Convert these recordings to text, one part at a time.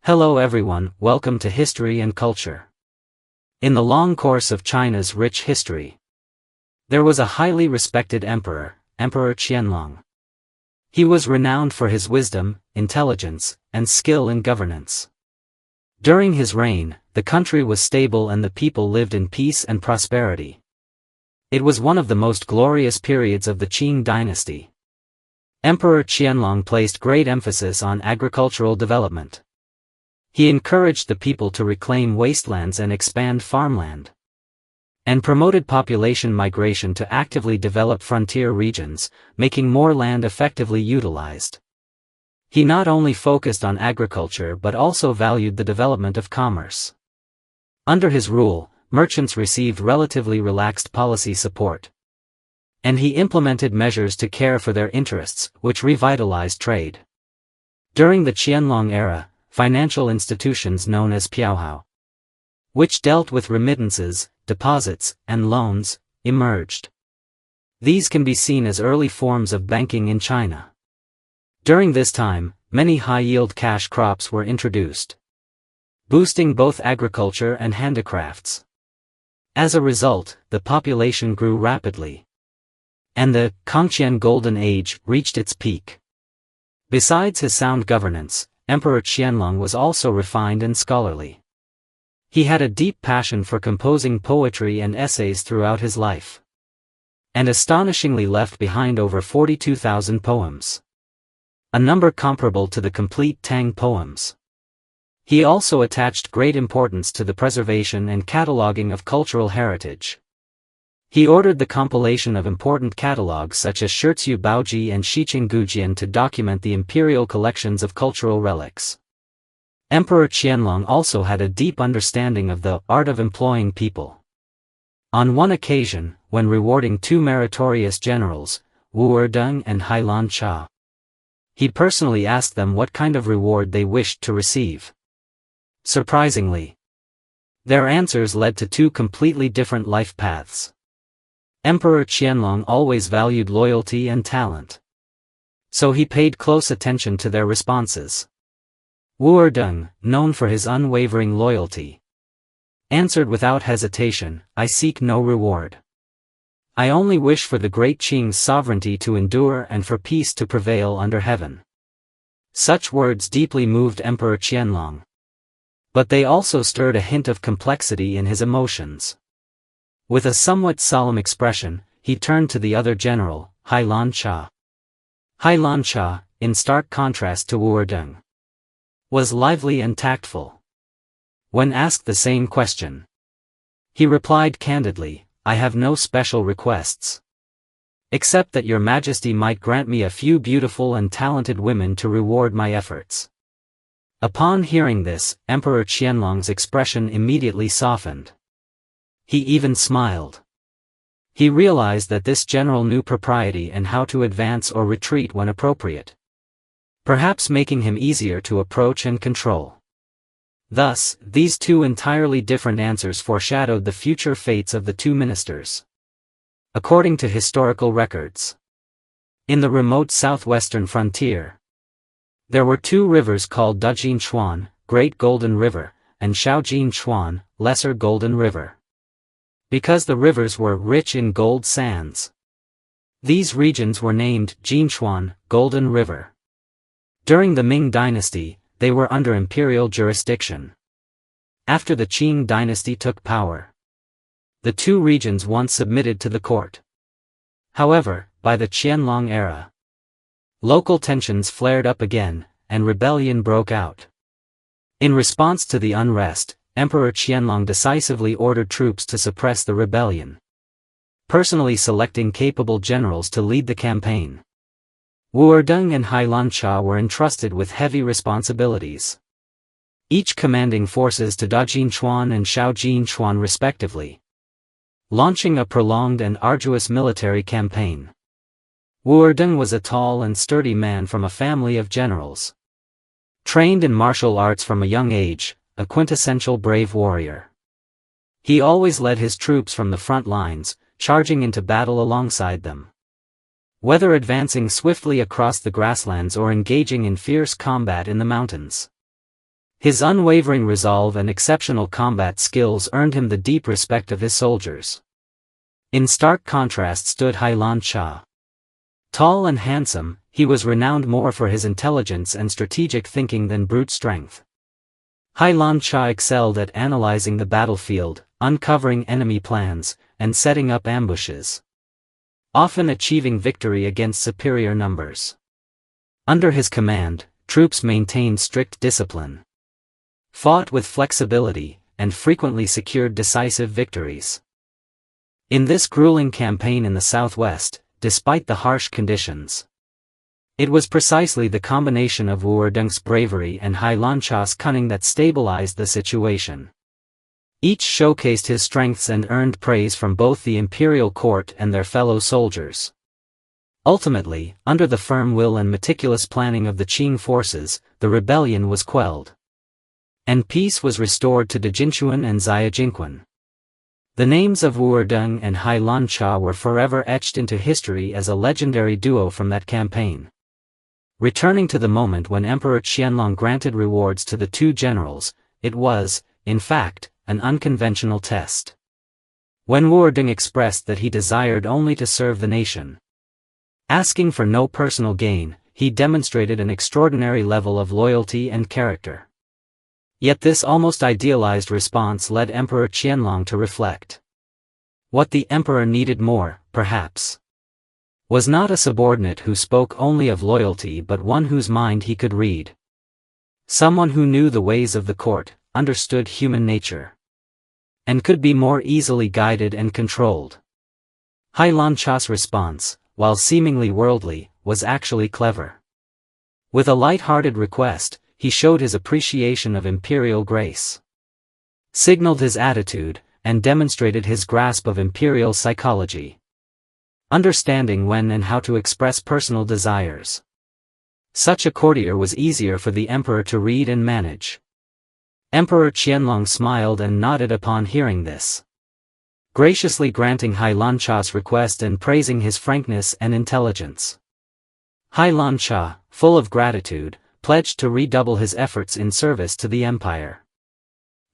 Hello everyone, welcome to History and Culture. In the long course of China's rich history, there was a highly respected emperor, Emperor Qianlong. He was renowned for his wisdom, intelligence, and skill in governance. During his reign, the country was stable and the people lived in peace and prosperity. It was one of the most glorious periods of the Qing dynasty. Emperor Qianlong placed great emphasis on agricultural development. He encouraged the people to reclaim wastelands and expand farmland, and promoted population migration to actively develop frontier regions, making more land effectively utilized. He not only focused on agriculture but also valued the development of commerce. Under his rule, merchants received relatively relaxed policy support, and he implemented measures to care for their interests, which revitalized trade. During the Qianlong era, financial institutions known as piaohao, which dealt with remittances, deposits, and loans, emerged. These can be seen as early forms of banking in China. During this time, many high-yield cash crops were introduced, boosting both agriculture and handicrafts. As a result, the population grew rapidly, and the Kangxi Golden Age reached its peak. Besides his sound governance, Emperor Qianlong was also refined and scholarly. He had a deep passion for composing poetry and essays throughout his life, and astonishingly left behind over 42,000 poems, a number comparable to the complete Tang poems. He also attached great importance to the preservation and cataloging of cultural heritage. He ordered the compilation of important catalogues such as Shizhu Baoji and Xiqing Gujian to document the imperial collections of cultural relics. Emperor Qianlong also had a deep understanding of the art of employing people. On one occasion, when rewarding two meritorious generals, Wu Erdeng and Hailancha, he personally asked them what kind of reward they wished to receive. Surprisingly, their answers led to two completely different life paths. Emperor Qianlong always valued loyalty and talent, so he paid close attention to their responses. Wu Erdeng, known for his unwavering loyalty, answered without hesitation, "I seek no reward. I only wish for the great Qing's sovereignty to endure and for peace to prevail under heaven." Such words deeply moved Emperor Qianlong, but they also stirred a hint of complexity in his emotions. With a somewhat solemn expression, he turned to the other general, Hailancha. Hailancha, in stark contrast to Wu Erdeng, was lively and tactful. When asked the same question, he replied candidly, "I have no special requests, except that your majesty might grant me a few beautiful and talented women to reward my efforts." Upon hearing this, Emperor Qianlong's expression immediately softened. He even smiled. He realized that this general knew propriety and how to advance or retreat when appropriate, perhaps making him easier to approach and control. Thus, these two entirely different answers foreshadowed the future fates of the two ministers. According to historical records, in the remote southwestern frontier, there were two rivers called Dajin Chuan, Great Golden River, and Shaojin Chuan, Lesser Golden River, because the rivers were rich in gold sands. These regions were named Jinchuan, Golden River. During the Ming dynasty, they were under imperial jurisdiction. After the Qing dynasty took power, the two regions once submitted to the court. However, by the Qianlong era, local tensions flared up again, and rebellion broke out. In response to the unrest, Emperor Qianlong decisively ordered troops to suppress the rebellion, personally selecting capable generals to lead the campaign. Wu Erdeng and Hailancha were entrusted with heavy responsibilities, each commanding forces to Dajin Chuan and Shaojin Chuan respectively, launching a prolonged and arduous military campaign. Wu Erdeng was a tall and sturdy man from a family of generals, trained in martial arts from a young age, a quintessential brave warrior. He always led his troops from the front lines, charging into battle alongside them. Whether advancing swiftly across the grasslands or engaging in fierce combat in the mountains, His unwavering resolve and exceptional combat skills earned him the deep respect of his soldiers. In stark contrast stood Hailancha. Tall and handsome, he was renowned more for his intelligence and strategic thinking than brute strength. Hailancha excelled at analyzing the battlefield, uncovering enemy plans, and setting up ambushes, often achieving victory against superior numbers. Under his command, troops maintained strict discipline, fought with flexibility, and frequently secured decisive victories. In this grueling campaign in the southwest, despite the harsh conditions, it was precisely the combination of Wudong's bravery and Hailancha's cunning that stabilized the situation. Each showcased his strengths and earned praise from both the imperial court and their fellow soldiers. Ultimately, under the firm will and meticulous planning of the Qing forces, the rebellion was quelled, and peace was restored to Dejinchuan and Xiaojingquan. The names of Wudong and Hailancha were forever etched into history as a legendary duo from that campaign. Returning to the moment when Emperor Qianlong granted rewards to the two generals, it was, in fact, an unconventional test. When Wudong expressed that he desired only to serve the nation, asking for no personal gain, he demonstrated an extraordinary level of loyalty and character. Yet this almost idealized response led Emperor Qianlong to reflect. What the emperor needed more, perhaps, was not a subordinate who spoke only of loyalty but one whose mind he could read. Someone who knew the ways of the court, understood human nature, and could be more easily guided and controlled. Hailancha's response, while seemingly worldly, was actually clever. With a light-hearted request, he showed his appreciation of imperial grace, signaled his attitude, and demonstrated his grasp of imperial psychology, understanding when and how to express personal desires. Such a courtier was easier for the emperor to read and manage. Emperor Qianlong smiled and nodded upon hearing this, graciously granting Hailancha's request and praising his frankness and intelligence. Hailancha, full of gratitude, pledged to redouble his efforts in service to the empire.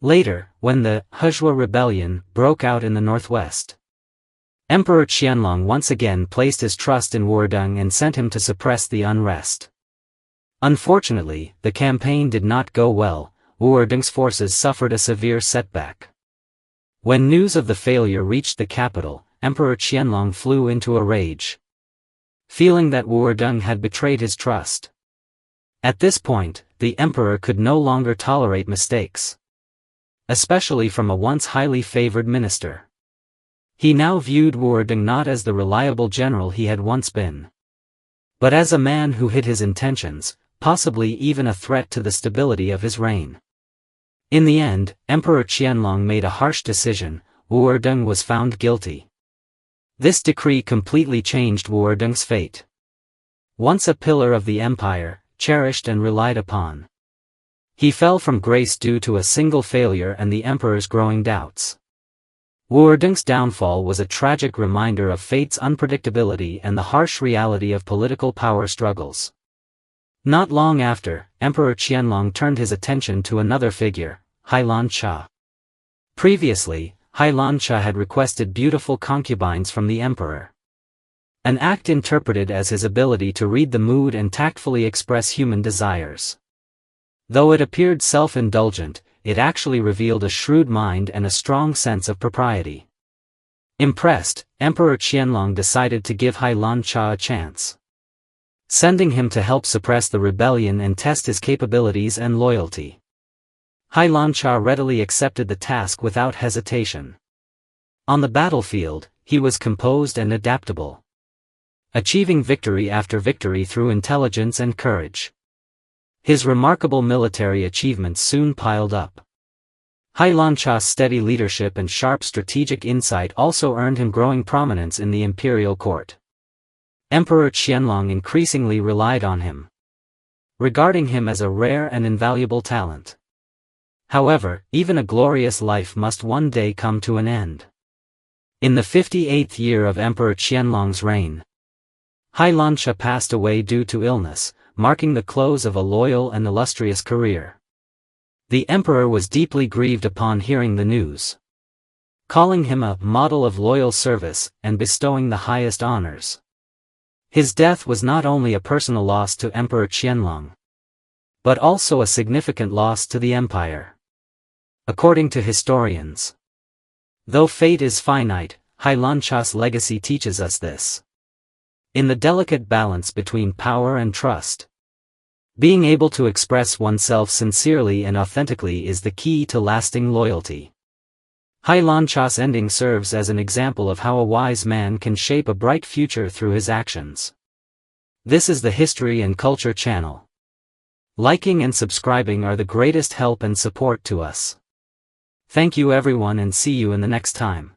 Later, when the Hejua rebellion broke out in the northwest, Emperor Qianlong once again placed his trust in Wudong and sent him to suppress the unrest. Unfortunately, the campaign did not go well. Wudong's forces suffered a severe setback. When news of the failure reached the capital, Emperor Qianlong flew into a rage, feeling that Wudong had betrayed his trust. At this point, the emperor could no longer tolerate mistakes, especially from a once highly favored minister. He now viewed Wudong not as the reliable general he had once been, but as a man who hid his intentions, possibly even a threat to the stability of his reign. In the end, Emperor Qianlong made a harsh decision. Wudong was found guilty. This decree completely changed Wudong's fate. Once a pillar of the empire, cherished and relied upon, he fell from grace due to a single failure and the emperor's growing doubts. Wudong's downfall was a tragic reminder of fate's unpredictability and the harsh reality of political power struggles. Not long after, Emperor Qianlong turned his attention to another figure, Hailancha. Previously, Hailancha had requested beautiful concubines from the emperor, an act interpreted as his ability to read the mood and tactfully express human desires. Though it appeared self-indulgent, it actually revealed a shrewd mind and a strong sense of propriety. Impressed, Emperor Qianlong decided to give Hailancha a chance, sending him to help suppress the rebellion and test his capabilities and loyalty. Hailancha readily accepted the task without hesitation. On the battlefield, he was composed and adaptable, achieving victory after victory through intelligence and courage. His remarkable military achievements soon piled up. Hailancha's steady leadership and sharp strategic insight also earned him growing prominence in the imperial court. Emperor Qianlong increasingly relied on him, regarding him as a rare and invaluable talent. However, even a glorious life must one day come to an end. In the 58th year of Emperor Qianlong's reign, Hailancha passed away due to illness, marking the close of a loyal and illustrious career. The emperor was deeply grieved upon hearing the news, calling him a model of loyal service and bestowing the highest honors. His death was not only a personal loss to Emperor Qianlong, but also a significant loss to the empire. According to historians, though fate is finite, Hailancha's legacy teaches us this. In the delicate balance between power and trust, being able to express oneself sincerely and authentically is the key to lasting loyalty. Hailancha's ending serves as an example of how a wise man can shape a bright future through his actions. This is the History and Culture channel. Liking and subscribing are the greatest help and support to us. Thank you everyone and see you in the next time.